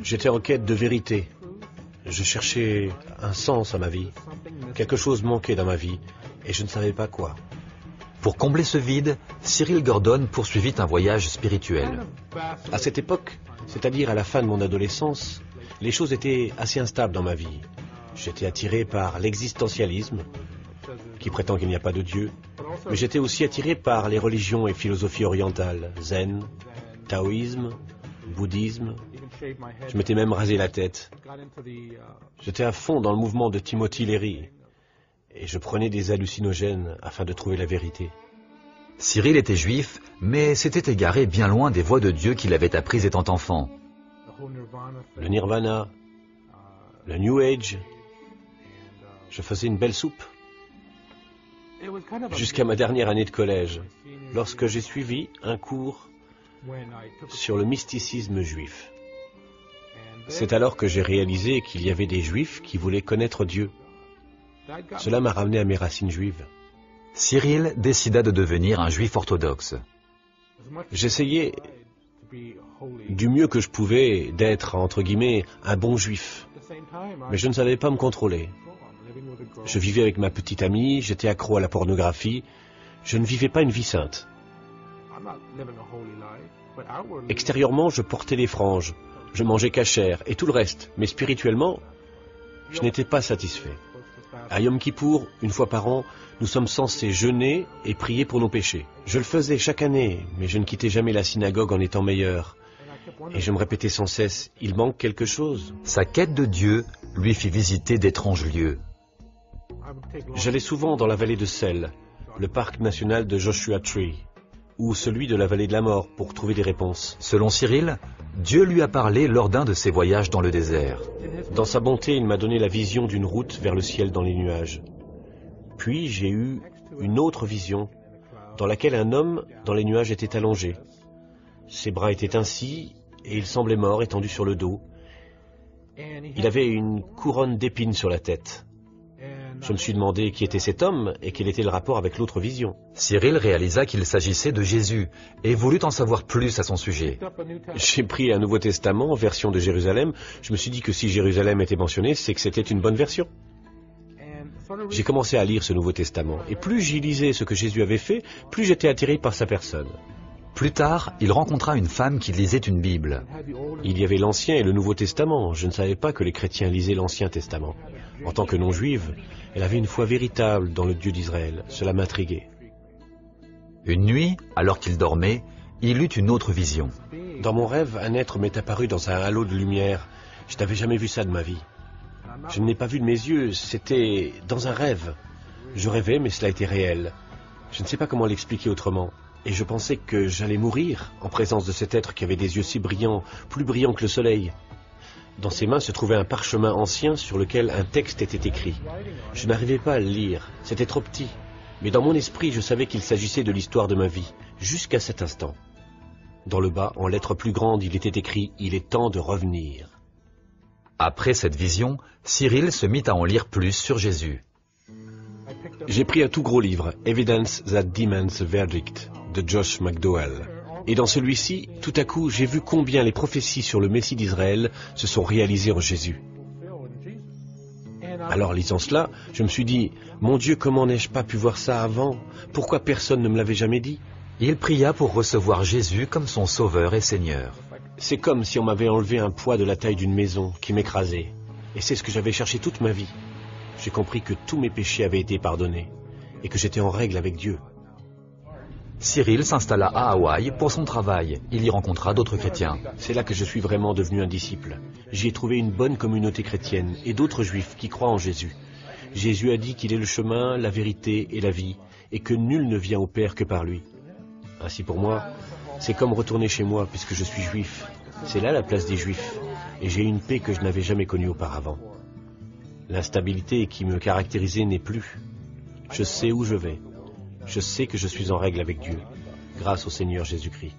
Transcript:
J'étais en quête de vérité. Je cherchais un sens à ma vie. Quelque chose manquait dans ma vie et je ne savais pas quoi. Pour combler ce vide, Cyril Gordon poursuivit un voyage spirituel. À cette époque, c'est-à-dire à la fin de mon adolescence, les choses étaient assez instables dans ma vie. J'étais attiré par l'existentialisme, qui prétend qu'il n'y a pas de Dieu, mais j'étais aussi attiré par les religions et philosophies orientales, zen, taoïsme, bouddhisme. Je m'étais même rasé la tête. J'étais à fond dans le mouvement de Timothy Leary et je prenais des hallucinogènes afin de trouver la vérité. Cyril était juif, mais s'était égaré bien loin des voies de Dieu qu'il avait apprises étant enfant. Le nirvana, le New Age, je faisais une belle soupe. Jusqu'à ma dernière année de collège, lorsque j'ai suivi un cours sur le mysticisme juif. C'est alors que j'ai réalisé qu'il y avait des juifs qui voulaient connaître Dieu. Cela m'a ramené à mes racines juives. Cyril décida de devenir un juif orthodoxe. J'essayais du mieux que je pouvais d'être, entre guillemets, un bon juif. Mais je ne savais pas me contrôler. Je vivais avec ma petite amie, j'étais accro à la pornographie. Je ne vivais pas une vie sainte. Extérieurement, je portais des franges, je mangeais cachère et tout le reste, mais spirituellement, je n'étais pas satisfait. À Yom Kippour, une fois par an, nous sommes censés jeûner et prier pour nos péchés. Je le faisais chaque année, mais je ne quittais jamais la synagogue en étant meilleur. Et je me répétais sans cesse, il manque quelque chose. Sa quête de Dieu lui fit visiter d'étranges lieux. J'allais souvent dans la vallée de Sel, le parc national de Joshua Tree, ou celui de la vallée de la mort pour trouver des réponses. Selon Cyril, Dieu lui a parlé lors d'un de ses voyages dans le désert. Dans sa bonté, il m'a donné la vision d'une route vers le ciel dans les nuages. Puis j'ai eu une autre vision, dans laquelle un homme dans les nuages était allongé. Ses bras étaient ainsi, et il semblait mort, étendu sur le dos. Il avait une couronne d'épines sur la tête. Je me suis demandé qui était cet homme et quel était le rapport avec l'autre vision. Cyril réalisa qu'il s'agissait de Jésus et voulut en savoir plus à son sujet. J'ai pris un Nouveau Testament, version de Jérusalem. Je me suis dit que si Jérusalem était mentionné, c'est que c'était une bonne version. J'ai commencé à lire ce Nouveau Testament, et plus j'y lisais ce que Jésus avait fait, plus j'étais attiré par sa personne. Plus tard, il rencontra une femme qui lisait une Bible. Il y avait l'Ancien et le Nouveau Testament. Je ne savais pas que les chrétiens lisaient l'Ancien Testament. En tant que non-juive, elle avait une foi véritable dans le Dieu d'Israël. Cela m'intriguait. Une nuit, alors qu'il dormait, il eut une autre vision. Dans mon rêve, un être m'est apparu dans un halo de lumière. Je n'avais jamais vu ça de ma vie. Je ne l'ai pas vu de mes yeux, c'était dans un rêve. Je rêvais, mais cela était réel. Je ne sais pas comment l'expliquer autrement. Et je pensais que j'allais mourir en présence de cet être qui avait des yeux si brillants, plus brillants que le soleil. Dans ses mains se trouvait un parchemin ancien sur lequel un texte était écrit. Je n'arrivais pas à le lire, c'était trop petit. Mais dans mon esprit, je savais qu'il s'agissait de l'histoire de ma vie, jusqu'à cet instant. Dans le bas, en lettres plus grandes, il était écrit « Il est temps de revenir ». Après cette vision, Cyril se mit à en lire plus sur Jésus. J'ai pris un tout gros livre, Evidence That Demands a Verdict, de Josh McDowell. Et dans celui-ci, tout à coup, j'ai vu combien les prophéties sur le Messie d'Israël se sont réalisées en Jésus. Alors, lisant cela, je me suis dit, mon Dieu, comment n'ai-je pas pu voir ça avant? Pourquoi personne ne me l'avait jamais dit? Il pria pour recevoir Jésus comme son sauveur et Seigneur. C'est comme si on m'avait enlevé un poids de la taille d'une maison qui m'écrasait. Et c'est ce que j'avais cherché toute ma vie. J'ai compris que tous mes péchés avaient été pardonnés et que j'étais en règle avec Dieu. Cyril s'installa à Hawaï pour son travail. Il y rencontra d'autres chrétiens. C'est là que je suis vraiment devenu un disciple. J'y ai trouvé une bonne communauté chrétienne et d'autres juifs qui croient en Jésus. Jésus a dit qu'il est le chemin, la vérité et la vie, et que nul ne vient au Père que par lui. Ainsi pour moi, c'est comme retourner chez moi puisque je suis juif. C'est là la place des juifs, et j'ai une paix que je n'avais jamais connue auparavant. L'instabilité qui me caractérisait n'est plus. Je sais où je vais. Je sais que je suis en règle avec Dieu, grâce au Seigneur Jésus-Christ.